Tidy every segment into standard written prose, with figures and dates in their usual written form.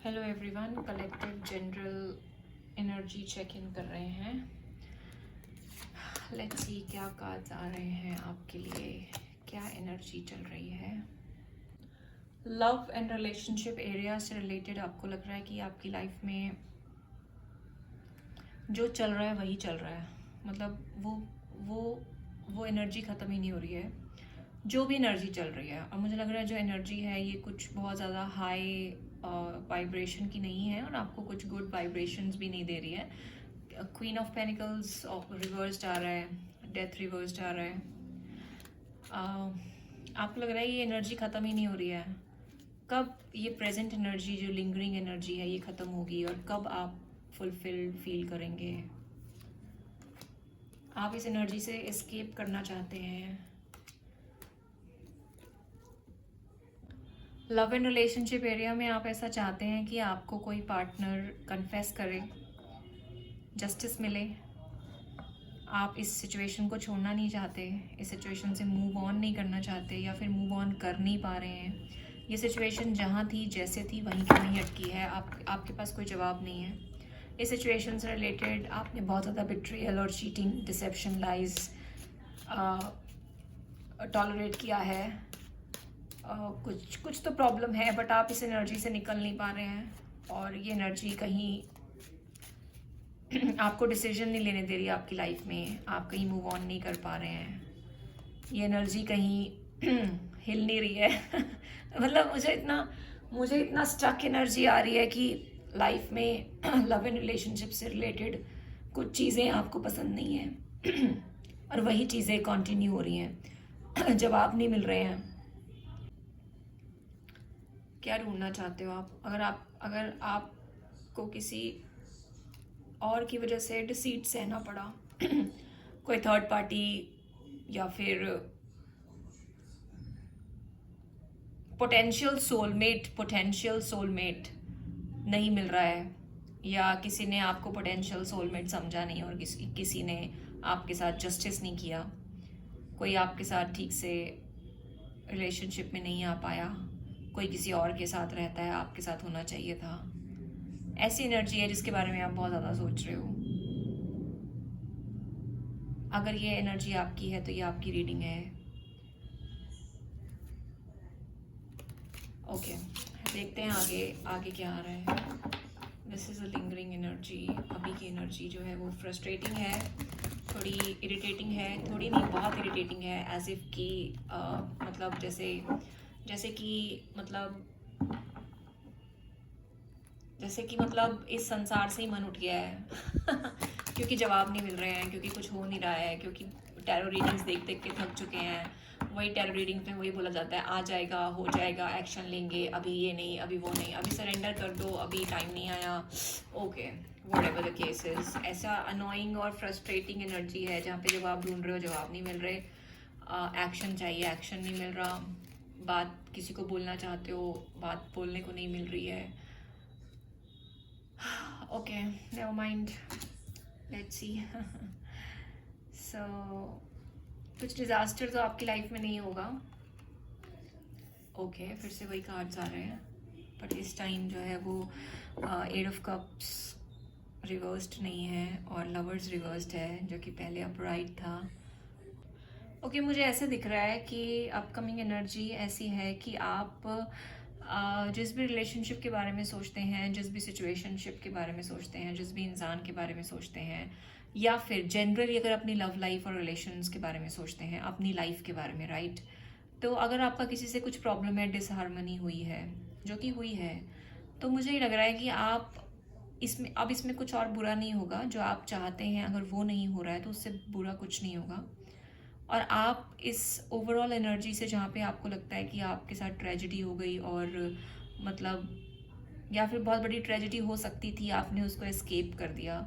Hello everyone, collective general energy check in कर रहे हैं। लेट्स सी क्या कार्ड्स आ रहे हैं आपके लिए, क्या एनर्जी चल रही है। लव एंड रिलेशनशिप एरिया से रिलेटेड आपको लग रहा है कि आपकी लाइफ में जो चल रहा है वही चल रहा है। मतलब वो एनर्जी ख़त्म ही नहीं हो रही है, जो भी एनर्जी चल रही है। और मुझे लग रहा है जो एनर्जी है ये कुछ बहुत ज़्यादा हाई वाइब्रेशन की नहीं है और आपको कुछ गुड वाइब्रेशंस भी नहीं दे रही है। क्वीन ऑफ पेनिकल्स रिवर्स्ड आ रहा है, डेथ रिवर्स्ड आ रहा है। आपको लग रहा है ये एनर्जी ख़त्म ही नहीं हो रही है। कब ये प्रेजेंट एनर्जी जो लिंगरिंग एनर्जी है ये ख़त्म होगी और कब आप फुलफिल्ड फील करेंगे। आप इस एनर्जी से एस्केप करना चाहते हैं। लव एंड रिलेशनशिप एरिया में आप ऐसा चाहते हैं कि आपको कोई पार्टनर कन्फेस करे, जस्टिस मिले। आप इस सिचुएशन को छोड़ना नहीं चाहते, इस सिचुएशन से मूव ऑन नहीं करना चाहते या फिर मूव ऑन कर नहीं पा रहे हैं। ये सिचुएशन जहाँ थी जैसे थी वहीं की वहीं अटकी है। आपके पास कोई जवाब नहीं है। इस सिचुएशन से रिलेटेड आपने बहुत ज़्यादा बिट्रियल और चीटिंग, डिसेप्शन, लाइज टॉलरेट किया है। कुछ तो प्रॉब्लम है, बट आप इस एनर्जी से निकल नहीं पा रहे हैं। और ये एनर्जी कहीं आपको डिसीजन नहीं लेने दे रही आपकी लाइफ में। आप कहीं मूव ऑन नहीं कर पा रहे हैं। ये एनर्जी कहीं हिल नहीं रही है। मतलब मुझे इतना स्टक एनर्जी आ रही है कि लाइफ में लव एंड रिलेशनशिप से रिलेटेड कुछ चीज़ें आपको पसंद नहीं है और वही चीज़ें कंटिन्यू हो रही हैं। जवाब नहीं मिल रहे हैं। क्या ढूंढना चाहते हो आप? अगर आपको किसी और की वजह से डिसीट सहना पड़ा, कोई थर्ड पार्टी या फिर पोटेंशियल सोलमेट नहीं मिल रहा है, या किसी ने आपको पोटेंशियल सोलमेट समझा नहीं और किसी ने आपके साथ जस्टिस नहीं किया, कोई आपके साथ ठीक से रिलेशनशिप में नहीं आ पाया, कोई किसी और के साथ रहता है, आपके साथ होना चाहिए था। ऐसी एनर्जी है जिसके बारे में आप बहुत ज़्यादा सोच रहे हो। अगर ये एनर्जी आपकी है तो ये आपकी रीडिंग है। ओके, देखते हैं आगे क्या आ रहा है। This is a lingering energy. अभी की एनर्जी जो है वो फ्रस्ट्रेटिंग है, थोड़ी इरिटेटिंग है, थोड़ी नहीं बहुत इरिटेटिंग है। एज इफ कि मतलब जैसे कि मतलब इस संसार से ही मन उठ गया है। क्योंकि जवाब नहीं मिल रहे हैं, क्योंकि कुछ हो नहीं रहा है, क्योंकि टैरो रीडिंग्स देख देख के थक चुके हैं। वही टैरो रीडिंग्स में वही बोला जाता है, आ जाएगा, हो जाएगा, एक्शन लेंगे, अभी ये नहीं, अभी वो नहीं, अभी सरेंडर कर दो, अभी टाइम नहीं आया। Okay, whatever the case is, ऐसा अनोइंग और फ्रस्ट्रेटिंग एनर्जी है जहाँ पे जवाब ढूंढ रहे हो, जवाब नहीं मिल रहे। एक्शन चाहिए, एक्शन नहीं मिल रहा। बात किसी को बोलना चाहते हो, बात बोलने को नहीं मिल रही है। Okay, never mind, let's see. So कुछ डिज़ास्टर तो आपकी लाइफ में नहीं होगा। ओके, फिर से वही कार्ड्स आ रहे हैं, बट इस टाइम जो है वो एट ऑफ कप्स रिवर्स्ड नहीं है और लवर्स रिवर्स्ड है, जो कि पहले अपराइट था। ओके, मुझे ऐसे दिख रहा है कि अपकमिंग एनर्जी ऐसी है कि आप जिस भी रिलेशनशिप के बारे में सोचते हैं, जिस भी सिचुएशनशिप के बारे में सोचते हैं, जिस भी इंसान के बारे में सोचते हैं, या फिर जनरली अगर अपनी लव लाइफ और रिलेशंस के बारे में सोचते हैं, अपनी लाइफ के बारे में, राइट। तो अगर आपका किसी से कुछ प्रॉब्लम है, डिसहार्मनी हुई है, जो कि हुई है, तो मुझे ये लग रहा है कि आप इसमें कुछ और बुरा नहीं होगा। जो आप चाहते हैं अगर वो नहीं हो रहा है तो उससे बुरा कुछ नहीं होगा। और आप इस ओवरऑल एनर्जी से, जहाँ पे आपको लगता है कि आपके साथ ट्रेजेडी हो गई और मतलब या फिर बहुत बड़ी ट्रेजेडी हो सकती थी, आपने उसको एस्केप कर दिया,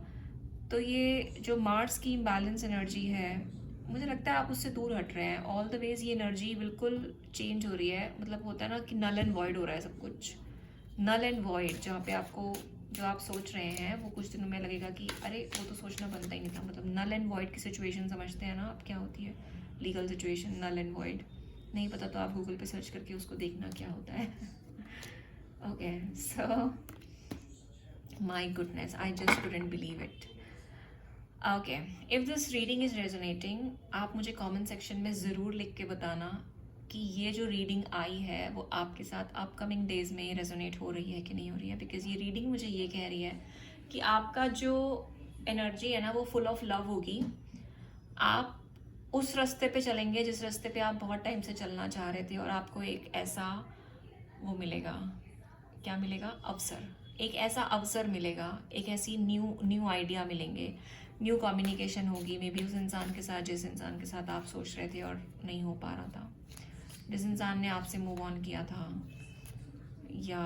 तो ये जो मार्स की इम्बैलेंस एनर्जी है, मुझे लगता है आप उससे दूर हट रहे हैं। ऑल द वेज ये एनर्जी बिल्कुल चेंज हो रही है। मतलब होता है ना कि नल एंड वॉइड हो रहा है सब कुछ, नल एंड वॉइड। जहाँ पे आपको जो आप सोच रहे हैं वो कुछ दिनों में लगेगा कि अरे वो तो सोचना बनता ही नहीं था। मतलब नल एंड वॉइड की सिचुएशन समझते हैं ना आप, क्या होती है legal situation, null and void. नहीं पता तो आप गूगल पे सर्च करके उसको देखना क्या होता है। Okay, so My goodness, I just couldn't believe it. Okay, if this reading is resonating, आप मुझे कमेंट सेक्शन में ज़रूर लिख के बताना कि ये जो रीडिंग आई है वो आपके साथ अपकमिंग डेज में रेजोनेट हो रही है कि नहीं हो रही है। बिकॉज ये रीडिंग मुझे ये कह रही है कि आपका जो एनर्जी है ना वो फुल ऑफ लव होगी। आप उस रास्ते पे चलेंगे जिस रास्ते पे आप बहुत टाइम से चलना चाह रहे थे, और आपको एक ऐसा वो मिलेगा, क्या मिलेगा, अवसर, एक ऐसा अवसर मिलेगा, एक ऐसी न्यू आइडिया मिलेंगे, न्यू कम्युनिकेशन होगी मे बी उस इंसान के साथ जिस इंसान के साथ आप सोच रहे थे और नहीं हो पा रहा था, जिस इंसान ने आपसे मूव ऑन किया था, या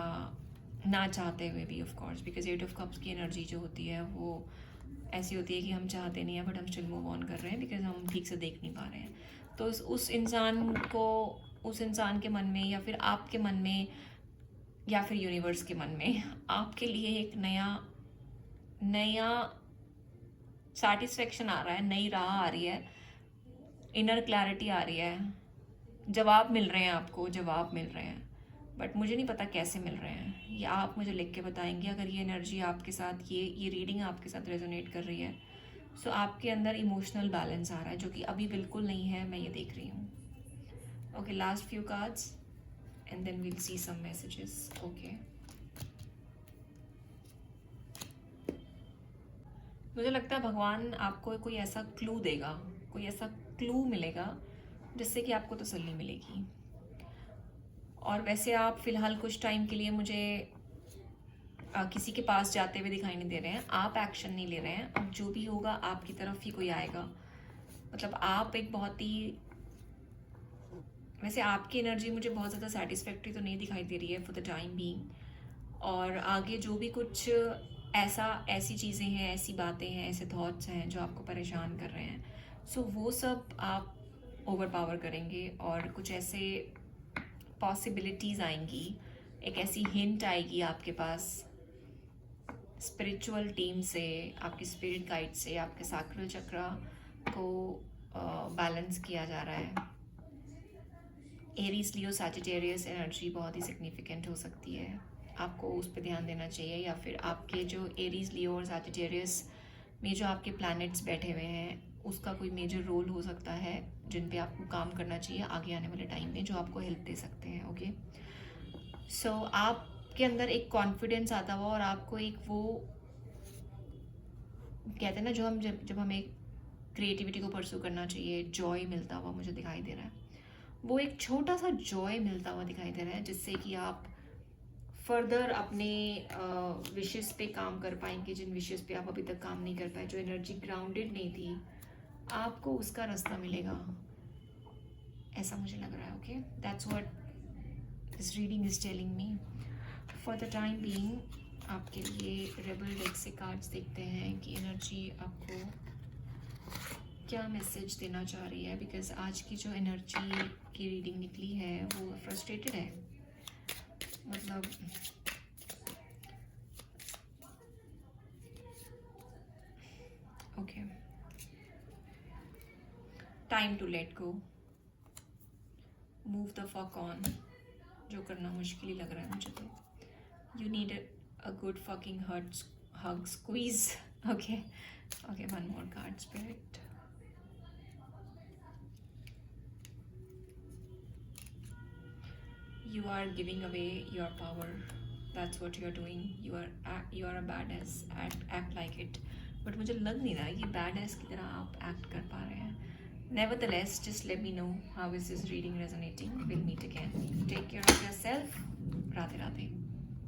ना चाहते हुए भी, of course, because 8 of cups की एनर्जी जो होती है वो ऐसी होती है कि हम चाहते नहीं हैं बट हम स्टिल मूव ऑन कर रहे हैं बिकॉज हम ठीक से देख नहीं पा रहे हैं। तो उस इंसान को, उस इंसान के मन में या फिर आपके मन में या फिर यूनिवर्स के मन में आपके लिए एक नया सेटिस्फेक्शन आ रहा है, नई राह आ रही है, इनर क्लैरिटी आ रही है, जवाब मिल रहे हैं, आपको जवाब मिल रहे हैं, बट मुझे नहीं पता कैसे मिल रहे हैं। ये आप मुझे लिख के बताएंगे अगर ये एनर्जी आपके साथ, ये रीडिंग आपके साथ रेजोनेट कर रही है। सो आपके अंदर इमोशनल बैलेंस आ रहा है जो कि अभी बिल्कुल नहीं है, मैं ये देख रही हूँ। Okay, last few cards and then we'll see some messages. Okay, मुझे लगता है भगवान आपको कोई ऐसा क्लू देगा, कोई ऐसा क्लू मिलेगा जिससे कि आपको तसल्ली मिलेगी। और वैसे आप फ़िलहाल कुछ टाइम के लिए मुझे किसी के पास जाते हुए दिखाई नहीं दे रहे हैं, आप एक्शन नहीं ले रहे हैं। अब जो भी होगा आपकी तरफ ही कोई आएगा, मतलब आप एक बहुत ही, वैसे आपकी एनर्जी मुझे बहुत ज़्यादा सेटिस्फैक्ट्री तो नहीं दिखाई दे रही है फॉर द टाइम बीइंग। और आगे जो भी कुछ ऐसी चीज़ें हैं, ऐसी बातें हैं, ऐसे थॉट्स हैं जो आपको परेशान कर रहे हैं, सो वो सब आप ओवर पावर करेंगे और कुछ ऐसे पॉसिबिलिटीज़ आएंगी, एक ऐसी हिंट आएगी आपके पास स्पिरिचुअल टीम से, आपकी स्पिरिट गाइड से, आपके सैक्रल चक्र को बैलेंस किया जा रहा है। एरीज, लियो, सैजिटेरियस एनर्जी बहुत ही सिग्निफिकेंट हो सकती है, आपको उस पर ध्यान देना चाहिए। या फिर आपके जो एरीज, लियो और सैजिटेरियस में जो आपके प्लैनेट्स बैठे हुए हैं उसका कोई मेजर रोल हो सकता है जिन पे आपको काम करना चाहिए आगे आने वाले टाइम में, जो आपको हेल्प दे सकते हैं। ओके, सो आपके अंदर एक कॉन्फिडेंस आता हुआ और आपको एक वो कहते हैं ना, जो हम जब हमें क्रिएटिविटी को परस्यू करना चाहिए, जॉय मिलता हुआ मुझे दिखाई दे रहा है। वो एक छोटा सा जॉय मिलता हुआ दिखाई दे रहा है जिससे कि आप फर्दर अपने विशेस पे काम कर पाएंगे, जिन विशेस पे आप अभी तक काम नहीं कर पाए, जो एनर्जी ग्राउंडेड नहीं थी, आपको उसका रास्ता मिलेगा, ऐसा मुझे लग रहा है। Okay, that's what this reading is telling me for the time being. आपके लिए रेबल डेक से कार्ड्स देखते हैं कि एनर्जी आपको क्या मैसेज देना चाह रही है, बिकॉज आज की जो एनर्जी की रीडिंग निकली है वो फ्रस्ट्रेटेड है, मतलब okay, time to let go, move the fuck on, जो करना मुश्किल ही लग रहा है मुझे तो। You need a good fucking hug squeeze. Okay okay, one more card spirit. You are giving away your power. That's what you are doing. You are a badass. Act like it. But मुझे लग नहीं रहा ये badass की तरह आप act कर पा रहे हैं। Nevertheless, just let me know how is this reading resonating. We'll meet again. Take care of yourself. Radhe Radhe.